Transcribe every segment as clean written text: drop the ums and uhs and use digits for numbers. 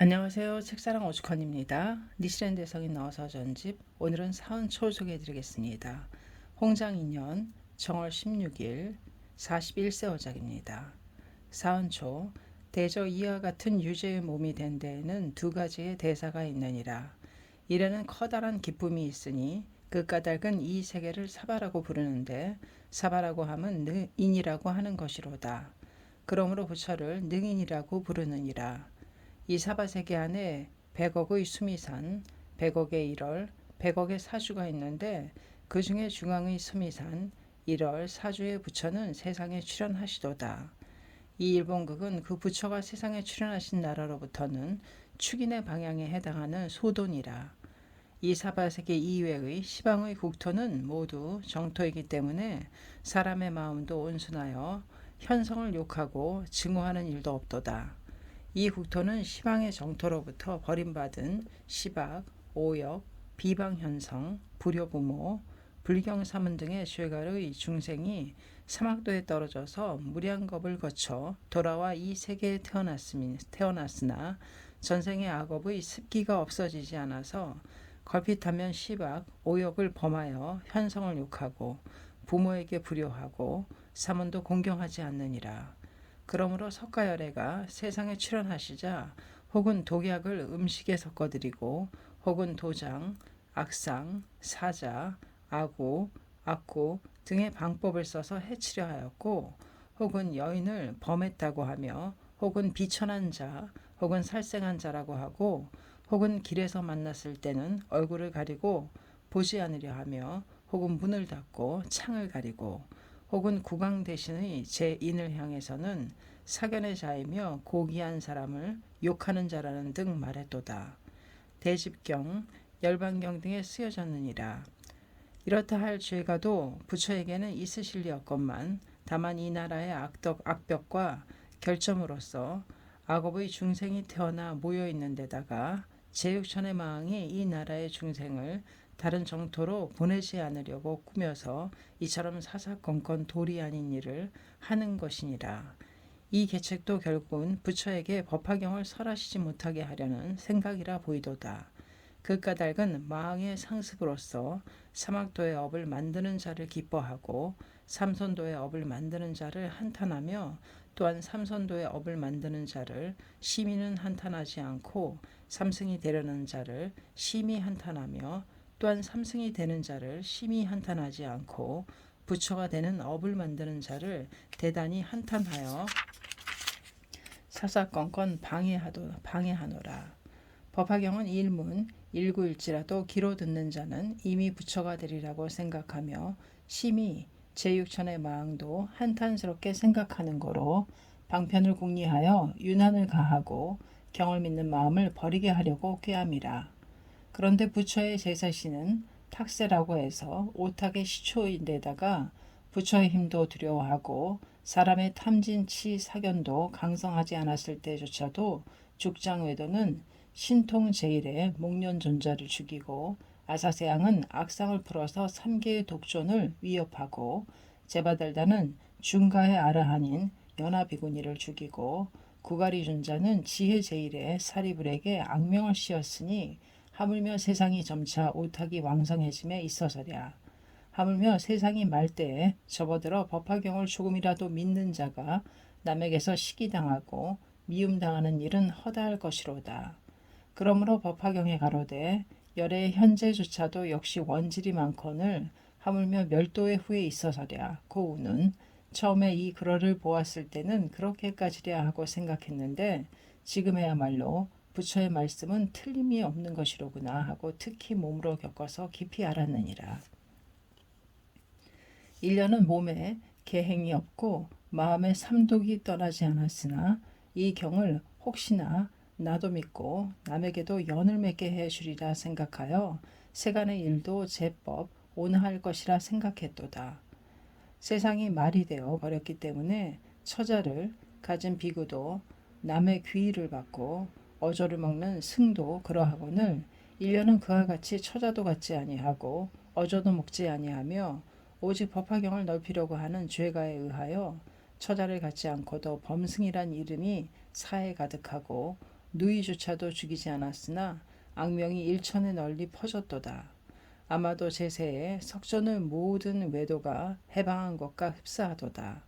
안녕하세요. 책사랑 오죽헌입니다. 니시랜 대성인 어서 전집 오늘은 사은초 소개해드리겠습니다. 홍장 2년 정월 16일 41세 어작입니다. 사은초 대저 이와 같은 유재의 몸이 된 데에는 두 가지의 대사가 있느니라. 이래는 커다란 기쁨이 있으니 그 까닭은 이 세계를 사바라고 부르는데 사바라고 함은 인이라고 하는 것이로다. 그러므로 부처를 능인이라고 부르느니라. 이 사바세계 안에 100억의 수미산, 100억의 일월, 100억의 사주가 있는데 그 중에 중앙의 수미산, 일월, 사주의 부처는 세상에 출현하시도다. 이 일본국은 그 부처가 세상에 출현하신 나라로부터는 축인의 방향에 해당하는 소돈이라. 이 사바세계 이외의 시방의 국토는 모두 정토이기 때문에 사람의 마음도 온순하여 현성을 욕하고 증오하는 일도 없도다. 이 국토는 시방의 정토로부터 버림받은 시박, 오역, 비방현성, 불효부모, 불경사문 등의 죄가의 중생이 사막도에 떨어져서 무량겁을 거쳐 돌아와 이 세계에 태어났으나 전생의 악업의 습기가 없어지지 않아서 걸핏하면 시박, 오역을 범하여 현성을 욕하고 부모에게 불효하고 사문도 공경하지 않느니라. 그러므로 석가열애가 세상에 출현하시자 혹은 독약을 음식에 섞어드리고 혹은 도장, 악상, 사자, 아구, 악구 등의 방법을 써서 해치려 하였고 혹은 여인을 범했다고 하며 혹은 비천한 자 혹은 살생한 자라고 하고 혹은 길에서 만났을 때는 얼굴을 가리고 보지 않으려 하며 혹은 문을 닫고 창을 가리고 혹은 국왕 대신의 제인을 향해서는 사견의 자이며 고귀한 사람을 욕하는 자라는 등 말했도다. 대집경, 열반경 등에 쓰여졌느니라. 이렇다 할 죄가도 부처에게는 있으실 리 없건만 다만 이 나라의 악벽과 결점으로서 악업의 중생이 태어나 모여 있는 데다가 제육천의 망이 이 나라의 중생을 다른 정토로 보내지 않으려고 꾸며서 이처럼 사사건건 도리 아닌 일을 하는 것이니라. 이 계책도 결국은 부처에게 법화경을 설하시지 못하게 하려는 생각이라 보이도다. 그 까닭은 마왕의 상습으로서 사막도의 업을 만드는 자를 기뻐하고 삼선도의 업을 만드는 자를 한탄하며 또한 삼선도의 업을 만드는 자를 심히는 한탄하지 않고 삼승이 되려는 자를 심히 한탄하며 또한 삼승이 되는 자를 심히 한탄하지 않고 부처가 되는 업을 만드는 자를 대단히 한탄하여 사사건건 방해하노라. 법화경은 일문 일구일지라도 기로 듣는 자는 이미 부처가 되리라고 생각하며 심히 제6천의 마음도 한탄스럽게 생각하는 거로 방편을 궁리하여 윤한을 가하고 경을 믿는 마음을 버리게 하려고 꾀함이라. 그런데 부처의 제사시는 탁세라고 해서 오탁의 시초인데다가 부처의 힘도 두려워하고 사람의 탐진치 사견도 강성하지 않았을 때조차도 죽장외도는 신통제일의 목련존자를 죽이고 아사세양은 악상을 풀어서 3개의 독존을 위협하고 제바달다는 중가의 아라한인 연하비구니를 죽이고 구가리존자는 지혜제일의 사리불에게 악명을 씌웠으니 하물며 세상이 점차 오탁이 왕성해짐에 있어서랴. 하물며 세상이 말 때에 접어들어 법화경을 조금이라도 믿는 자가 남에게서 시기당하고 미움당하는 일은 허다할 것이로다. 그러므로 법화경에 가로되 열의 현재조차도 역시 원질이 많거늘 하물며 멸도의 후에 있어서랴. 고우는 처음에 이 글어를 보았을 때는 그렇게까지랴 하고 생각했는데 지금에야말로 부처의 말씀은 틀림이 없는 것이로구나 하고 특히 몸으로 겪어서 깊이 알았느니라. 일년은 몸에 계행이 없고 마음에 삼독이 떠나지 않았으나 이 경을 혹시나 나도 믿고 남에게도 연을 맺게 해주리라 생각하여 세간의 일도 제법 온화할 것이라 생각했도다. 세상이 말이 되어 버렸기 때문에 처자를 가진 비구도 남의 귀의를 받고 어조를 먹는 승도 그러하거늘 일년은 그와 같이 처자도 갖지 아니하고 어조도 먹지 아니하며 오직 법화경을 넓히려고 하는 죄가에 의하여 처자를 갖지 않고도 범승이란 이름이 사에 가득하고 누이조차도 죽이지 않았으나 악명이 일천에 널리 퍼졌도다. 아마도 제세에 석전의 모든 외도가 해방한 것과 흡사하도다.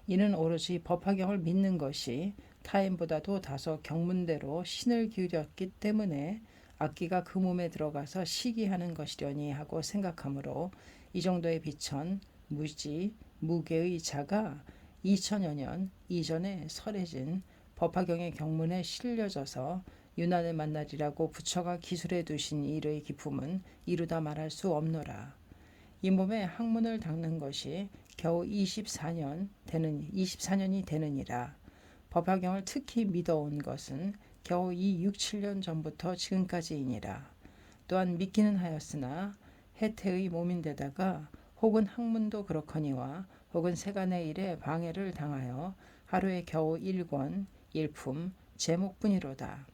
이는 오로지 법화경을 믿는 것이 타인보다도 다소 경문대로 신을 기울였기 때문에 악기가 그 몸에 들어가서 시기하는 것이려니 하고 생각하므로 이 정도의 비천, 무지, 무게의 자가 2000여 년 이전에 설해진 법화경의 경문에 실려져서 유난을 만나리라고 부처가 기술해 두신 일의 기품은 이루다 말할 수 없노라. 이 몸에 학문을 닦는 것이 겨우 24년이 되느니라. 법화경을 특히 믿어온 것은 겨우 이 6, 7년 전부터 지금까지이니라. 또한 믿기는 하였으나 해태의 몸인데다가 혹은 학문도 그렇거니와 혹은 세간의 일에 방해를 당하여 하루에 겨우 1권, 1품, 제목뿐이로다.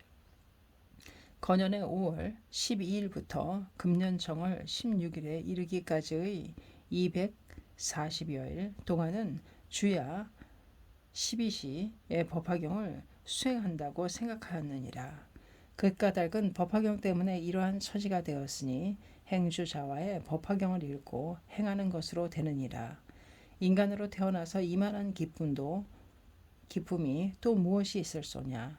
건현의 5월 12일부터 금년 정월 16일에 이르기까지의 240여일 동안은 주야 12시의 법화경을 수행한다고 생각하였느니라. 그 까닭은 법화경 때문에 이러한 처지가 되었으니 행주자와의 법화경을 읽고 행하는 것으로 되느니라. 인간으로 태어나서 이만한 기쁨이 또 무엇이 있을 소냐.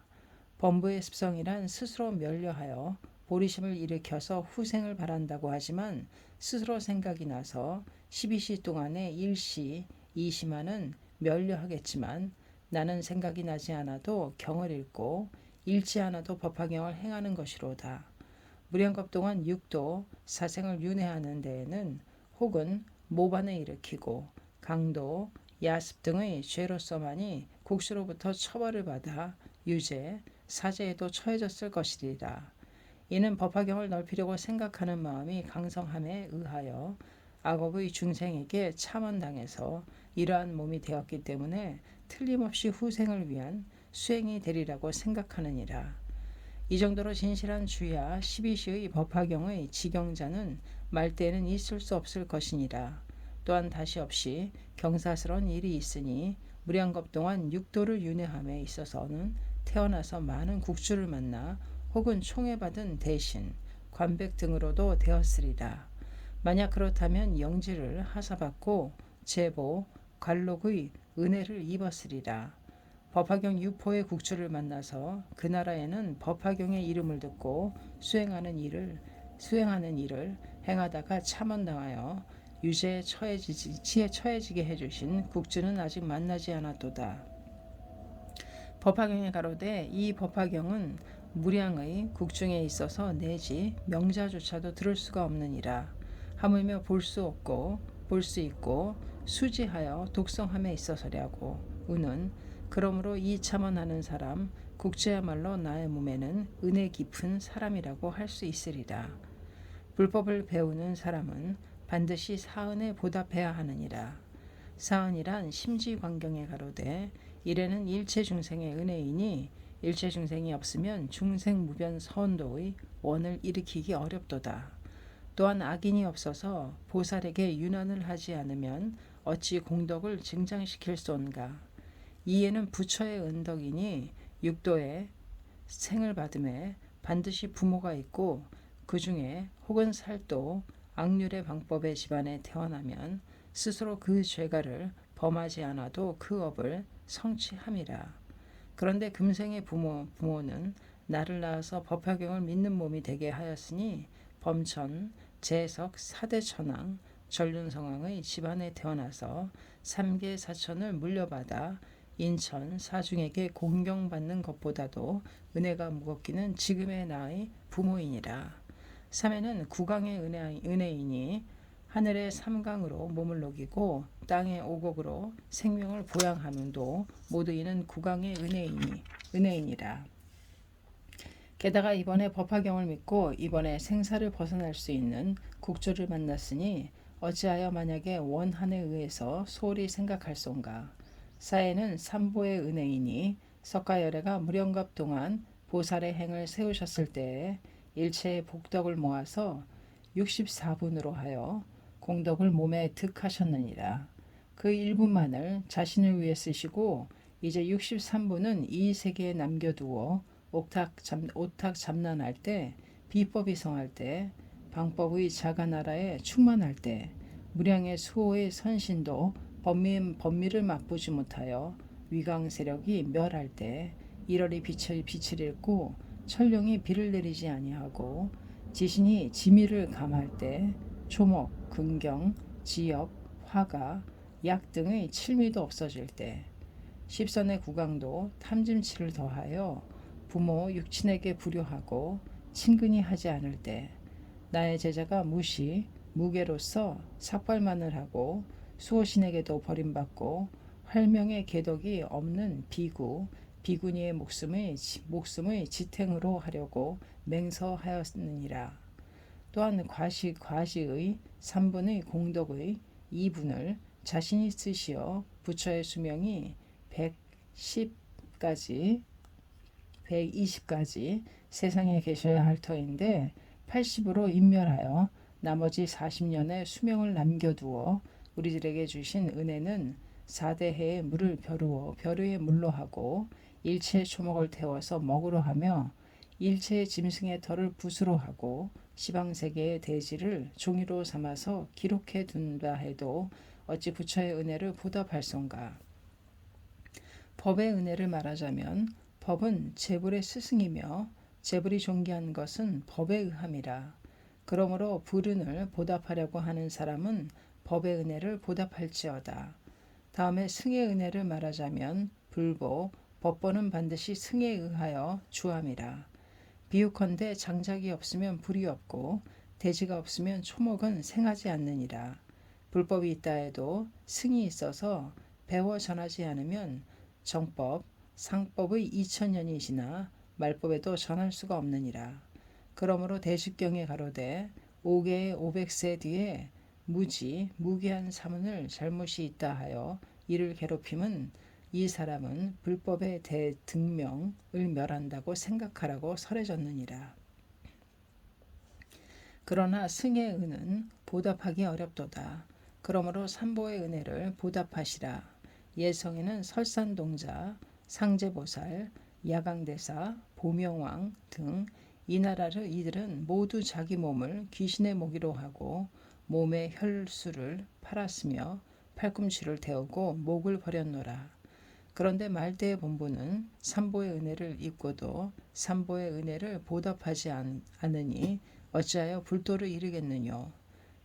범부의 습성이란 스스로 멸려하여 보리심을 일으켜서 후생을 바란다고 하지만 스스로 생각이 나서 12시 동안에 1시, 2시만은 멸려하겠지만 나는 생각이 나지 않아도 경을 읽고 읽지 않아도 법화경을 행하는 것이로다. 무량겁 동안 육도, 사생을 윤회하는 데에는 혹은 모반을 일으키고 강도, 야습 등의 죄로서만이 국수로부터 처벌을 받아 유죄, 사제에도 처해졌을 것이리라. 이는 법화경을 넓히려고 생각하는 마음이 강성함에 의하여 악업의 중생에게 참원당해서 이러한 몸이 되었기 때문에 틀림없이 후생을 위한 수행이 되리라고 생각하느니라. 이 정도로 진실한 주야 12시의 법화경의 지경자는 말대에는 있을 수 없을 것이니라. 또한 다시 없이 경사스러운 일이 있으니 무량겁 동안 육도를 윤회함에 있어서는 태어나서 많은 국주를 만나 혹은 총애받은 대신, 관백 등으로도 되었으리라. 만약 그렇다면 영지를 하사받고 제보, 관록의 은혜를 입었으리라. 법화경 유포의 국주를 만나서 그 나라에는 법화경의 이름을 듣고 수행하는 일을 행하다가 참원당하여 유죄에 처해지게 해주신 국주는 아직 만나지 않았도다. 법화경에 가로되 이 법화경은 무량의 국중에 있어서 내지 명자조차도 들을 수가 없느니라. 하물며 볼 수 없고 볼 수 있고 수지하여 독성함에 있어서랴고. 우는 그러므로 이 참원하는 사람 국주야말로 나의 몸에는 은혜 깊은 사람이라고 할 수 있으리라. 불법을 배우는 사람은 반드시 사은에 보답해야 하느니라. 사은이란 심지광경에 가로되 이래는 일체 중생의 은혜이니 일체 중생이 없으면 중생무변 서원도의 원을 일으키기 어렵도다. 또한 악인이 없어서 보살에게 윤환을 하지 않으면 어찌 공덕을 증장시킬 수온가. 이에는 부처의 은덕이니 육도에 생을 받음에 반드시 부모가 있고 그 중에 혹은 살도 악률의 방법의 집안에 태어나면 스스로 그 죄가를 범하지 않아도 그 업을 성취함이라. 그런데 금생의 부모는 나를 낳아서 법화경을 믿는 몸이 되게 하였으니 범천, 재석, 사대천왕, 전륜성왕의 집안에 태어나서 삼계 사천을 물려받아 인천 사중에게 공경받는 것보다도 은혜가 무겁기는 지금의 나의 부모이니라. 삼에는 구강의 은혜이니 하늘의 삼강으로 몸을 녹이고 땅의 오곡으로 생명을 보양하는도 모두 이는 구강의 은혜이니라. 게다가 이번에 법화경을 믿고 이번에 생사를 벗어날 수 있는 국주를 만났으니 어찌하여 만약에 원한에 의해서 소홀히 생각할소인가. 사에는 삼보의 은혜이니 석가열애가 무량겁 동안 보살의 행을 세우셨을 때에 일체의 복덕을 모아서 64분으로 하여 공덕을 몸에 득하셨느니라. 그 1분만을 자신을 위해 쓰시고 이제 63분은 이 세계에 남겨두어 오탁 잠난할 때, 비법이 성할 때, 방법의 자가나라에 충만할 때, 무량의 수호의 선신도 법미를 맛보지 못하여 위강 세력이 멸할 때, 일월이 빛을 잃고 천룡이 비를 내리지 아니하고 지신이 지미를 감할 때, 초목, 근경, 지엽, 화가, 약 등의 칠미도 없어질 때, 십선의 구강도 탐짐치를 더하여 부모 육친에게 불효하고 친근히 하지 않을 때, 나의 제자가 무계로서 삭발만을 하고 수호신에게도 버림받고 활명의 계덕이 없는 비구니의 목숨의 지탱으로 하려고 맹서하였느니라. 또한 과시의 3분의 공덕의 2분을 자신이 쓰시어 부처의 수명이 120까지 세상에 계셔야 할 터인데 80으로 인멸하여 나머지 40년의 수명을 남겨두어 우리들에게 주신 은혜는 4대해의 물을 벼루에 물로 하고 일체의 초목을 태워서 먹으로 하며 일체의 짐승의 털을 붓으로 하고 시방세계의 대지를 종이로 삼아서 기록해 둔다 해도 어찌 부처의 은혜를 보답할손가. 법의 은혜를 말하자면 법은 재불의 스승이며 재불이 존귀한 것은 법에 의함이라. 그러므로 불은을 보답하려고 하는 사람은 법의 은혜를 보답할지어다. 다음에 승의 은혜를 말하자면 법보는 반드시 승에 의하여 주함이라. 비유컨대 장작이 없으면 불이 없고 대지가 없으면 초목은 생하지 않느니라. 불법이 있다 해도 승이 있어서 배워 전하지 않으면 정법, 상법의 2000년이 지나 말법에도 전할 수가 없느니라. 그러므로 대식경에 가로되 5개의 500세 뒤에 무기한 사문을 잘못이 있다 하여 이를 괴롭힘은 이 사람은 불법의 대등명을 멸한다고 생각하라고 설해졌느니라. 그러나 승의 은은 보답하기 어렵도다. 그러므로 삼보의 은혜를 보답하시라. 예성에는 설산동자, 상제보살, 야강대사, 보명왕 등 이 나라를 이들은 모두 자기 몸을 귀신의 모기로 하고 몸의 혈수를 팔았으며 팔꿈치를 태우고 목을 버렸노라. 그런데 말대의 본부는 삼보의 은혜를 입고도 삼보의 은혜를 보답하지 않으니 어찌하여 불도를 이루겠느뇨.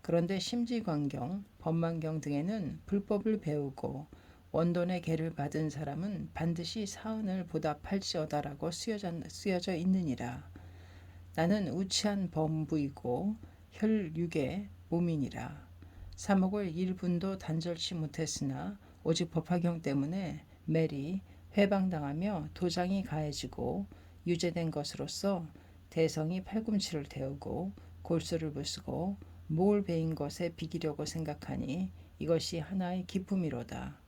그런데 심지광경, 법만경 등에는 불법을 배우고 원돈의 계를 받은 사람은 반드시 사은을 보답할지어다라고 쓰여져 있느니라. 나는 우치한 범부이고 혈육의 몸이니라. 사목을 1분도 단절치 못했으나 오직 법화경 때문에 매리 회방당하며 도장이 가해지고 유죄된 것으로서 대성이 팔꿈치를 태우고 골수를 부수고 목을 베인 것에 비기려고 생각하니 이것이 하나의 기쁨이로다.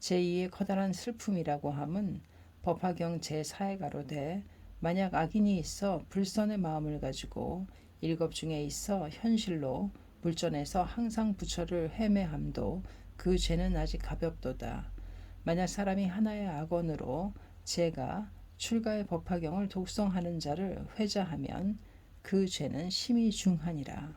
제2의 커다란 슬픔이라고 함은 법화경 제4에 가로되 만약 악인이 있어 불선의 마음을 가지고 일겁 중에 있어 현실로 물전에서 항상 부처를 헤매함도 그 죄는 아직 가볍도다. 만약 사람이 하나의 악언으로 제가 출가의 법화경을 독송하는 자를 회자하면 그 죄는 심히 중하니라.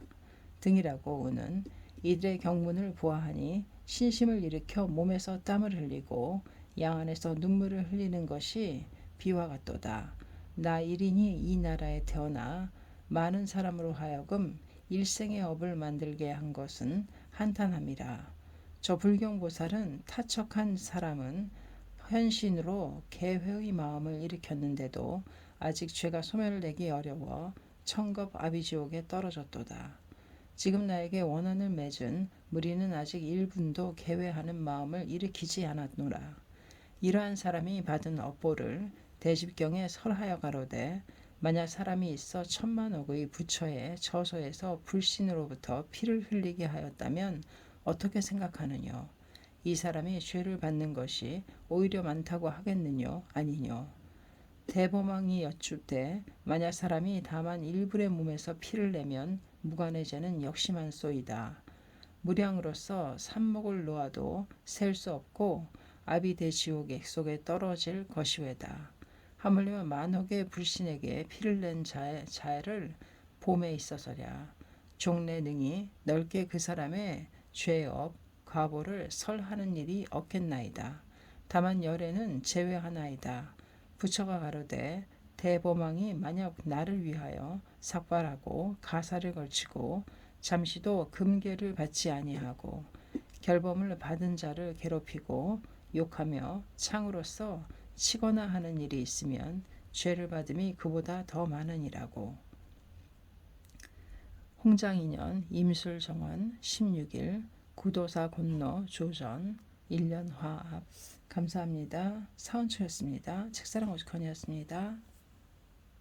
등이라고 우는 이들의 경문을 보아하니 신심을 일으켜 몸에서 땀을 흘리고 양 안에서 눈물을 흘리는 것이 비와 같도다. 나 일인이 이 나라에 태어나 많은 사람으로 하여금 일생의 업을 만들게 한 것은 한탄함이라. 저 불경보살은 타척한 사람은 현신으로 개회의 마음을 일으켰는데도 아직 죄가 소멸을 내기 어려워 천겁 아비지옥에 떨어졌도다. 지금 나에게 원한을 맺은 무리는 아직 1분도 개회하는 마음을 일으키지 않았노라. 이러한 사람이 받은 업보를 대집경에 설하여 가로되 만약 사람이 있어 천만억의 부처의 처소에서 불신으로부터 피를 흘리게 하였다면 어떻게 생각하느뇨? 이 사람이 죄를 받는 것이 오히려 많다고 하겠느뇨? 아니뇨? 대범왕이 여쭙되 만약 사람이 다만 일불의 몸에서 피를 내면 무관의 죄는 역시 많소이다. 무량으로서 산목을 놓아도 셀 수 없고 아비대 지옥 속에 떨어질 것이외다. 하물며 만혹의 불신에게 피를 낸 자를 봄에 있어서랴. 종래 능히 넓게 그 사람의 죄업 과보를 설하는 일이 없겠나이다. 다만 열에는 제외하나이다. 부처가 가로되 대범왕이 만약 나를 위하여 삭발하고 가사를 걸치고 잠시도 금괴를 받지 아니하고 결범을 받은 자를 괴롭히고 욕하며 창으로서 치거나 하는 일이 있으면 죄를 받음이 그보다 더 많으니라고. 홍장인연 임술정원 16일 구도사 곤노 조전 1년 화합. 감사합니다. 사원초였습니다. 책사랑 오죽헌이었습니다.